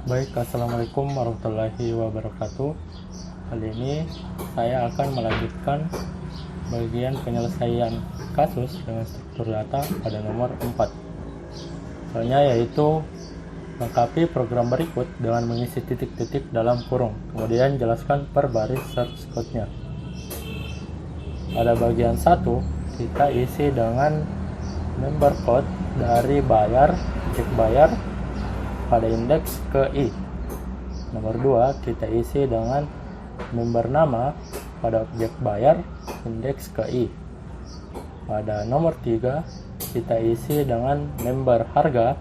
Baik, assalamualaikum warahmatullahi wabarakatuh. Kali ini saya akan melanjutkan bagian penyelesaian kasus dengan struktur data pada nomor 4. Soalnya yaitu lengkapi program berikut dengan mengisi titik-titik dalam kurung, kemudian jelaskan per baris source code-nya. Pada bagian 1, kita isi dengan member code dari bayar, cek bayar pada indeks ke I. Nomor 2, kita isi dengan member nama pada objek bayar indeks ke I. Pada nomor 3, kita isi dengan member harga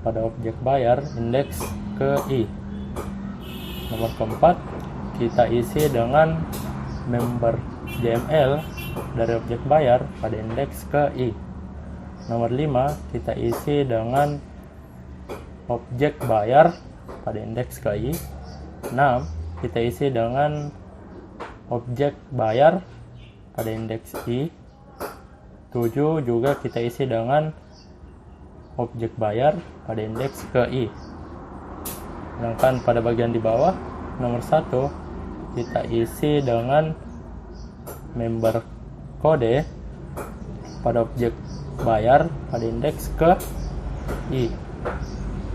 pada objek bayar indeks ke I. Nomor keempat, kita isi dengan member JML dari objek bayar pada indeks ke I. Nomor 5, kita isi dengan objek bayar pada indeks ke I. 6, kita isi dengan objek bayar pada indeks I. 7 juga kita isi dengan objek bayar pada indeks ke I. Sedangkan pada bagian di bawah, nomor 1, kita isi dengan member kode pada objek bayar pada indeks ke I.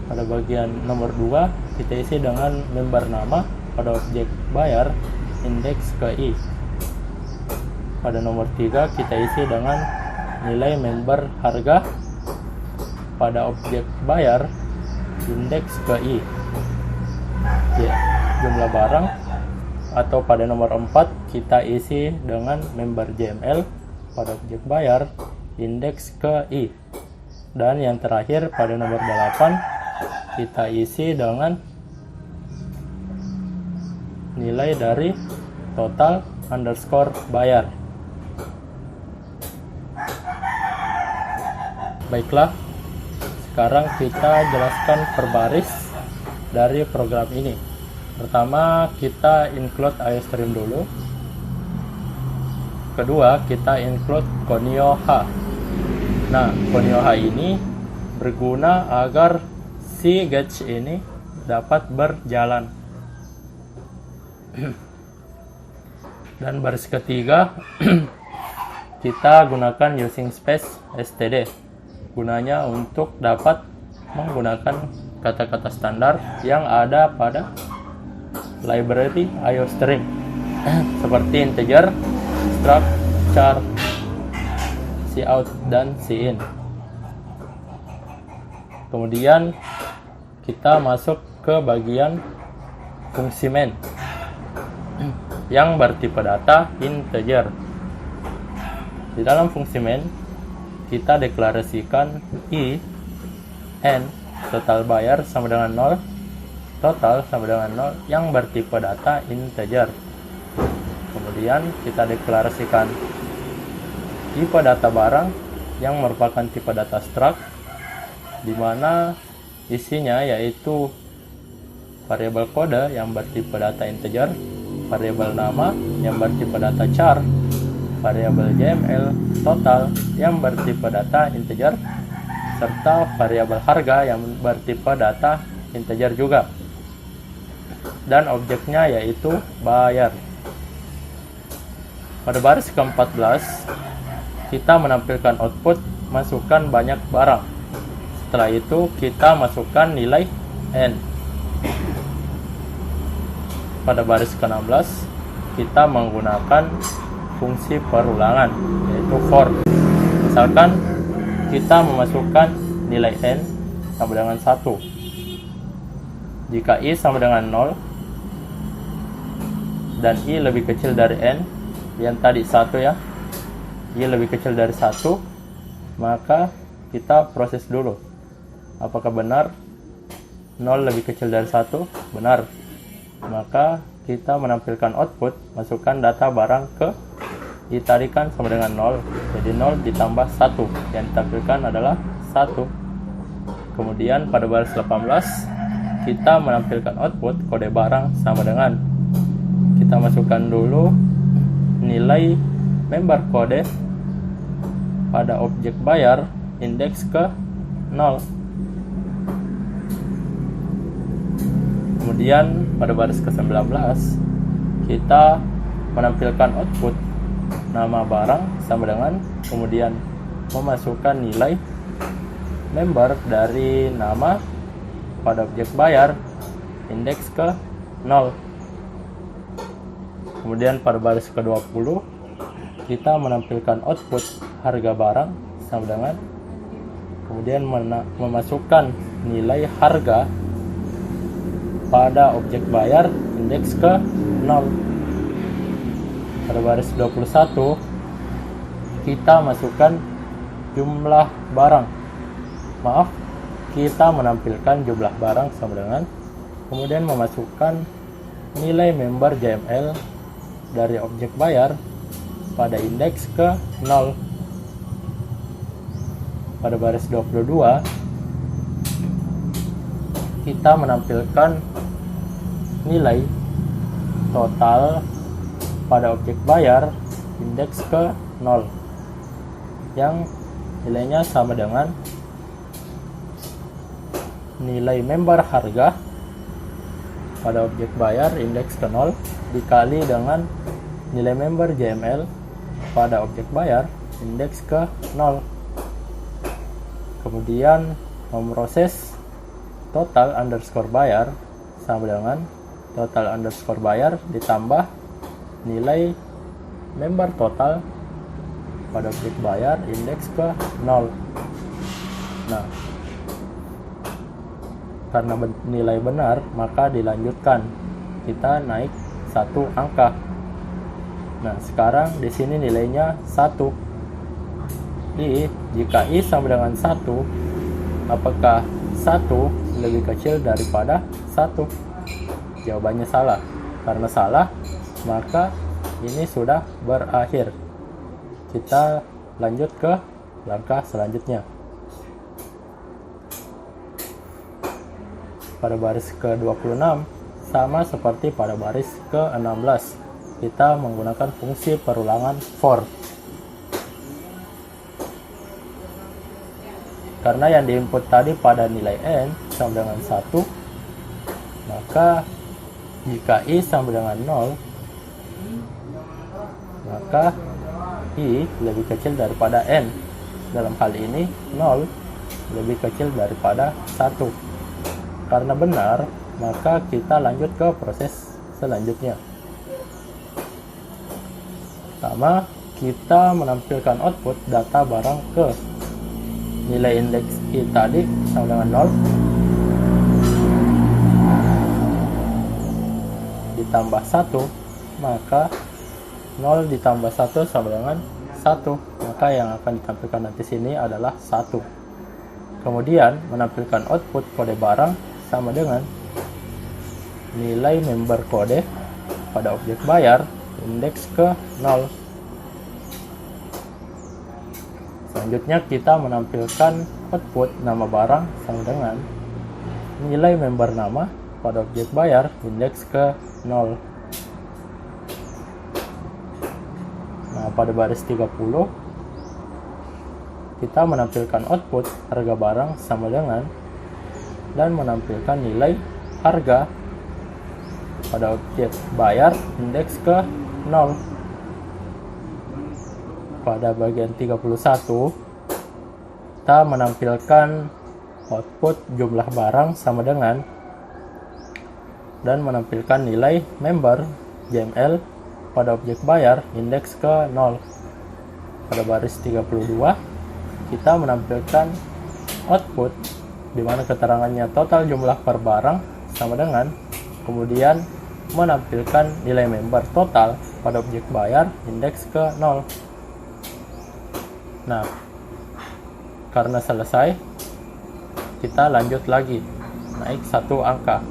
Pada bagian nomor 2, kita isi dengan member nama pada objek bayar indeks ke I. Pada nomor 3, kita isi dengan nilai member harga pada objek bayar indeks ke I. Jumlah barang, atau pada nomor 4, kita isi dengan member JML pada objek bayar indeks ke I. Dan yang terakhir pada nomor 8, kita isi dengan nilai dari total underscore bayar. Baiklah, sekarang kita jelaskan per baris dari program ini. Pertama, kita include IOStream dulu. Kedua, kita include Conio H. Nah, Conio H ini berguna agar si gauge ini dapat berjalan. Dan baris ketiga, kita gunakan using space std. Gunanya untuk dapat menggunakan kata-kata standar yang ada pada library IOStream seperti integer, struct, char, cout, dan cin. Kemudian kita masuk ke bagian fungsi main yang bertipe data integer. Di dalam fungsi main, kita deklarasikan I, N, total bayar sama dengan 0, total sama dengan 0 yang bertipe data integer. Kemudian kita deklarasikan tipe data barang yang merupakan tipe data struct, di mana isinya yaitu variabel kode yang bertipe data integer, variabel nama yang bertipe data char, variabel JML total yang bertipe data integer, serta variabel harga yang bertipe data integer juga. Dan objeknya yaitu bayar. Pada baris ke-14, kita menampilkan output masukkan banyak barang. Setelah itu kita masukkan nilai N. Pada baris ke-16, kita menggunakan fungsi perulangan, yaitu for. Misalkan kita memasukkan nilai N sama dengan 1. Jika I sama dengan 0 dan I lebih kecil dari N, yang tadi 1 ya, I lebih kecil dari 1, maka kita proses dulu. Apakah benar 0 lebih kecil dari 1? Benar. Maka kita menampilkan output, masukkan data barang ke I tadi kan sama dengan 0. Jadi 0 ditambah 1. Yang ditampilkan adalah 1. Kemudian pada baris 18, kita menampilkan output kode barang sama dengan, kita masukkan dulu nilai member kode pada objek bayar indeks ke 0. Kemudian pada baris ke-19 kita menampilkan output nama barang sama dengan, kemudian memasukkan nilai member dari nama pada objek bayar indeks ke 0. Kemudian pada baris ke-20 kita menampilkan output harga barang sama dengan, kemudian memasukkan nilai harga pada objek bayar indeks ke 0. Pada baris 21 kita masukkan jumlah barang. Kita menampilkan jumlah barang sama dengan, kemudian memasukkan nilai member JML dari objek bayar pada indeks ke 0. Pada baris 22 kita menampilkan nilai total pada objek bayar indeks ke 0 yang nilainya sama dengan nilai member harga pada objek bayar indeks ke 0 dikali dengan nilai member JML pada objek bayar indeks ke 0. Kemudian memproses total underscore bayar sama dengan total underscore bayar ditambah nilai member total pada objek bayar indeks ke 0. Nah, karena nilai benar maka dilanjutkan, kita naik satu angka. Nah, sekarang di sini nilainya 1. Jika I sama dengan 1, apakah 1 lebih kecil daripada 1? Jawabannya salah. Karena salah, maka ini sudah berakhir. Kita lanjut ke langkah selanjutnya. Pada baris ke-26 sama seperti pada baris ke-16, kita menggunakan fungsi perulangan for. Karena yang diinput tadi pada nilai n sama dengan 1, maka jika I sama dengan 0, maka I lebih kecil daripada n. Dalam hal ini 0 lebih kecil daripada 1. Karena benar, maka kita lanjut ke proses selanjutnya. Pertama, kita menampilkan output data barang ke nilai indeks I tadi sama dengan 0 ditambah 1, maka 0 ditambah 1 sama dengan 1, maka yang akan ditampilkan nanti sini adalah 1. Kemudian menampilkan output kode barang sama dengan nilai member kode pada objek bayar indeks ke 0. Selanjutnya kita menampilkan output nama barang sama dengan nilai member nama pada objek bayar indeks ke 0. Nah, pada baris 30 kita menampilkan output harga barang sama dengan dan menampilkan nilai harga pada objek bayar indeks ke 0. Pada bagian 31 kita menampilkan output jumlah barang sama dengan dan menampilkan nilai member JML pada objek bayar indeks ke 0. Pada baris 32 kita menampilkan output di mana keterangannya total jumlah per barang sama dengan, kemudian menampilkan nilai member total pada objek bayar indeks ke 0. Nah, karena selesai, kita lanjut lagi naik satu angka.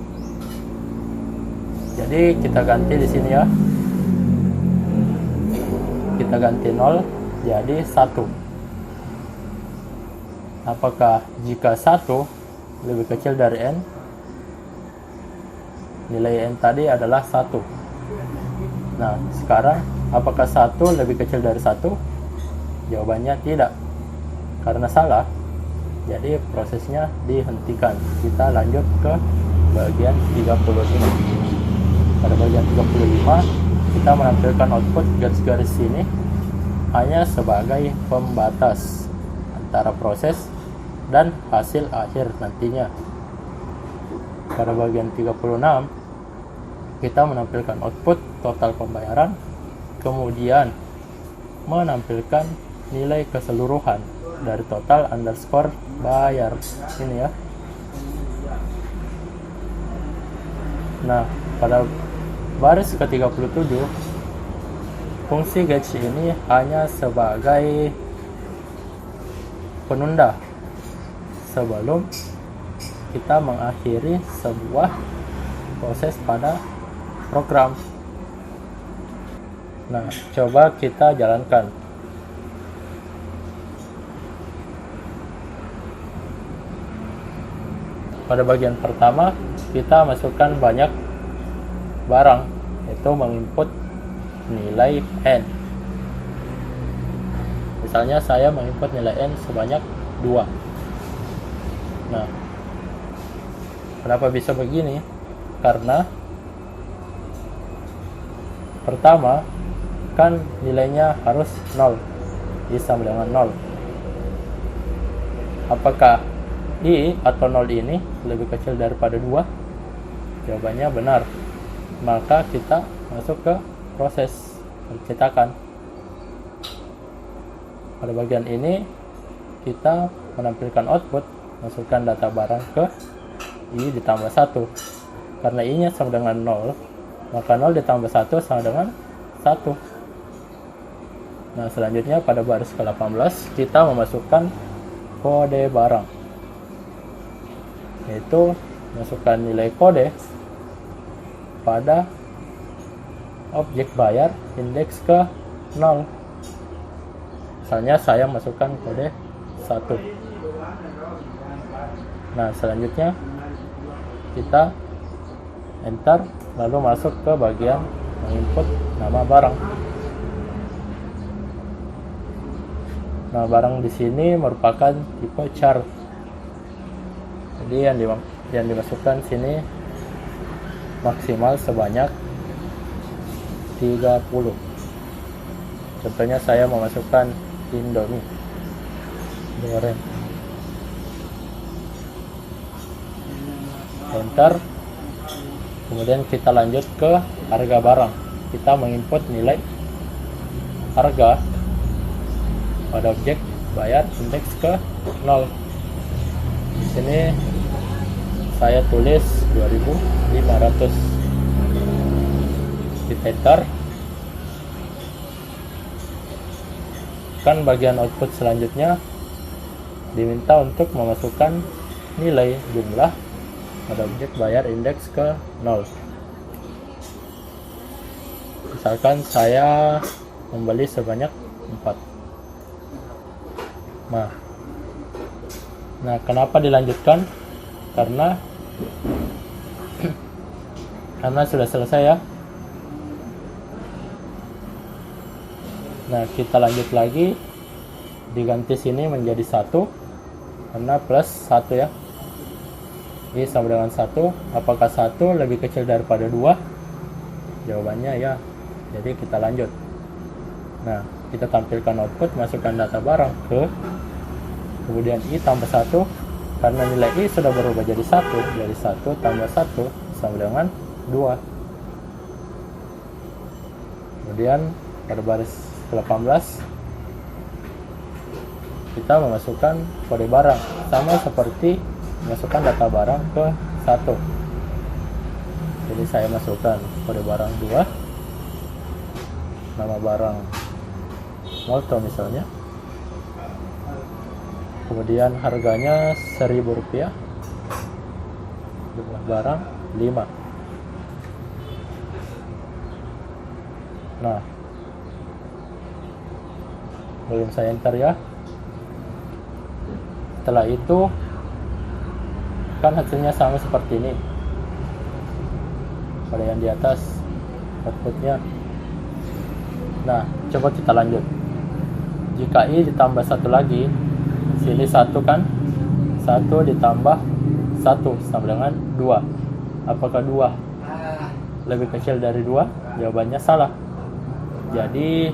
Jadi kita ganti di sini ya, kita ganti 0 jadi 1. Apakah jika 1 lebih kecil dari n, nilai n tadi adalah 1. Nah, sekarang apakah 1 lebih kecil dari 1? Jawabannya tidak, karena salah. Jadi prosesnya dihentikan. Kita lanjut ke bagian 35. Pada bagian 35 kita menampilkan output garis-garis ini hanya sebagai pembatas antara proses dan hasil akhir nantinya. Pada bagian 36 kita menampilkan output total pembayaran, kemudian menampilkan nilai keseluruhan dari total underscore bayar ini ya. Nah, pada baris ke-37 fungsi gauge ini hanya sebagai penunda sebelum kita mengakhiri sebuah proses pada program. Nah, coba kita jalankan. Pada bagian pertama, kita masukkan banyak barang, yaitu menginput nilai N. Misalnya saya menginput nilai N sebanyak 2. Nah, kenapa bisa begini? Karena pertama, kan nilainya harus 0, I sama dengan 0. Apakah I atau 0 ini lebih kecil daripada 2? Jawabannya benar. Maka kita masuk ke proses percetakan. Pada bagian ini kita menampilkan output, masukkan data barang ke I ditambah 1. Karena I nya sama dengan 0, maka 0 ditambah 1 sama dengan 1. Nah, selanjutnya pada baris ke-18 kita memasukkan kode barang, yaitu masukkan nilai kode pada objek bayar indeks ke 0. Misalnya saya masukkan kode 1. Nah, selanjutnya kita enter, lalu masuk ke bagian menginput nama barang. Nah, barang di sini merupakan tipe char. Jadi yang dimasukkan sini maksimal sebanyak 30. Contohnya saya memasukkan Indomie goreng. Enter. Kemudian kita lanjut ke harga barang. Kita menginput nilai harga pada objek bayar indeks ke 0. Di sini saya tulis 2.500. Kita enter. Kan bagian output selanjutnya diminta untuk memasukkan nilai jumlah pada objek bayar indeks ke 0. Misalkan saya membeli sebanyak 4. Nah, kenapa dilanjutkan? Karena sudah selesai ya. Nah, kita lanjut lagi, diganti sini menjadi 1 karena plus 1 ya. Ini sama dengan 1. Apakah 1 lebih kecil daripada 2? Jawabannya ya. Jadi kita lanjut. Nah, kita tampilkan output, masukkan data barang ke, kemudian I tambah 1. Karena nilai I sudah berubah jadi 1, jadi 1 tambah 1 sama dengan 2. Kemudian pada baris ke-18 kita memasukkan kode barang, sama seperti memasukkan data barang ke 1. Jadi saya masukkan kode barang 2, nama barang Molto misalnya, kemudian harganya Rp1.000, jumlah barang 5. Nah, belum saya enter ya. Setelah itu kan hasilnya sama seperti ini. Pada yang di atas outputnya. Nah, coba kita lanjut. Jika I ditambah 1 lagi, sini 1 kan, 1 ditambah 1 sama dengan 2. Apakah 2 lebih kecil dari 2? Jawabannya salah. Jadi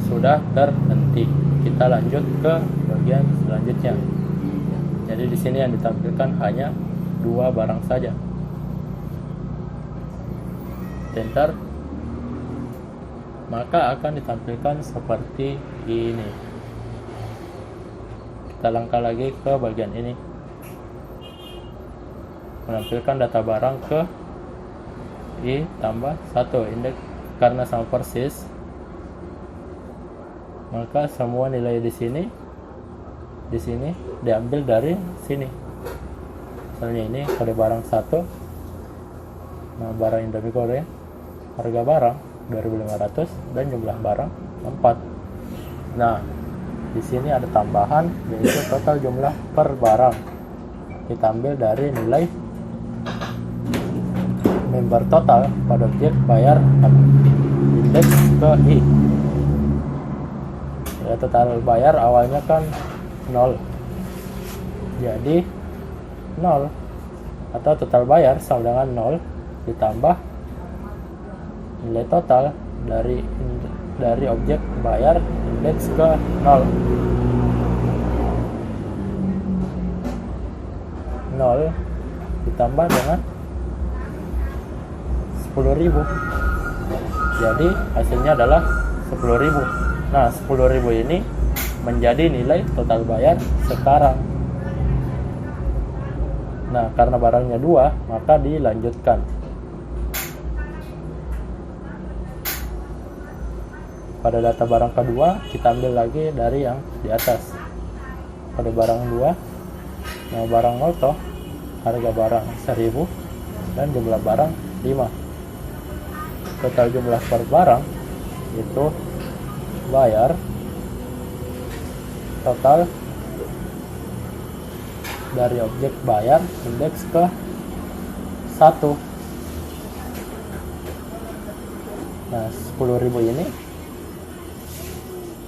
sudah terhenti. Kita lanjut ke bagian selanjutnya. Jadi di sini yang ditampilkan hanya 2 barang saja. Enter. Maka akan ditampilkan seperti ini. Kita langkah lagi ke bagian ini. Menampilkan data barang ke I tambah 1 indeks. Karena sama persis, maka semua nilai di sini diambil dari sini. Misalnya ini kode barang 1, nah barang Indomie goreng, harga barang 2.500 dan jumlah barang 4. Nah di sini ada tambahan, yaitu total jumlah per barang. Kita ambil dari nilai member total pada objek bayar indeks ke I. Ya, total bayar awalnya kan 0, jadi 0 atau total bayar sama dengan 0 ditambah nilai total dari objek bayar indeks ke 0. 0 ditambah dengan 10.000. Jadi hasilnya adalah 10.000. Nah 10.000 ini menjadi nilai total bayar sekarang. Nah karena barangnya 2, maka dilanjutkan. Pada data barang kedua, kita ambil lagi dari yang di atas. Pada barang 2, nah barang moto, harga barang 1.000 dan jumlah barang 5. Total jumlah per barang itu bayar total dari objek bayar indeks ke 1. Nah 10.000 ini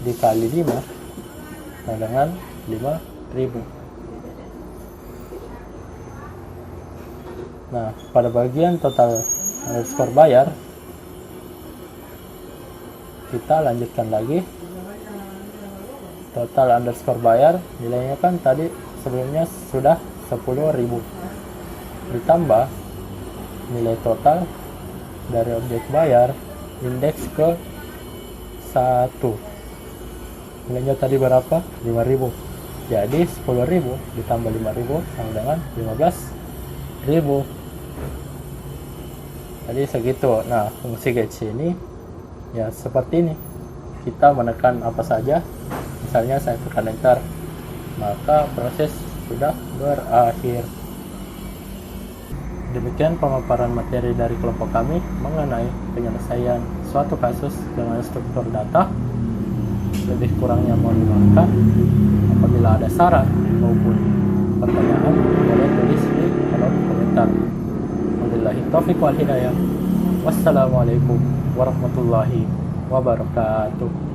dikali 5, nah dengan 5.000. Nah pada bagian total underscore bayar, kita lanjutkan lagi. Total underscore bayar nilainya kan tadi sebelumnya sudah 10.000, ditambah nilai total dari objek bayar indeks ke 1. Nilainya tadi berapa? 5.000. Jadi 10.000 ditambah 5.000 sama dengan 15.000. Jadi segitu. Nah fungsi gauge ini ya seperti ini. Kita menekan apa saja, misalnya saya tekan enter, maka proses sudah berakhir. Demikian pemaparan materi dari kelompok kami mengenai penyelesaian suatu kasus dengan struktur data. Lebih kurangnya mohon dimaafkan. Apabila ada saran maupun pertanyaan, boleh tulis di kolom komentar. Wabillahi taufiq wal hidayah. Wassalamualaikum warahmatullahi wabarakatuh.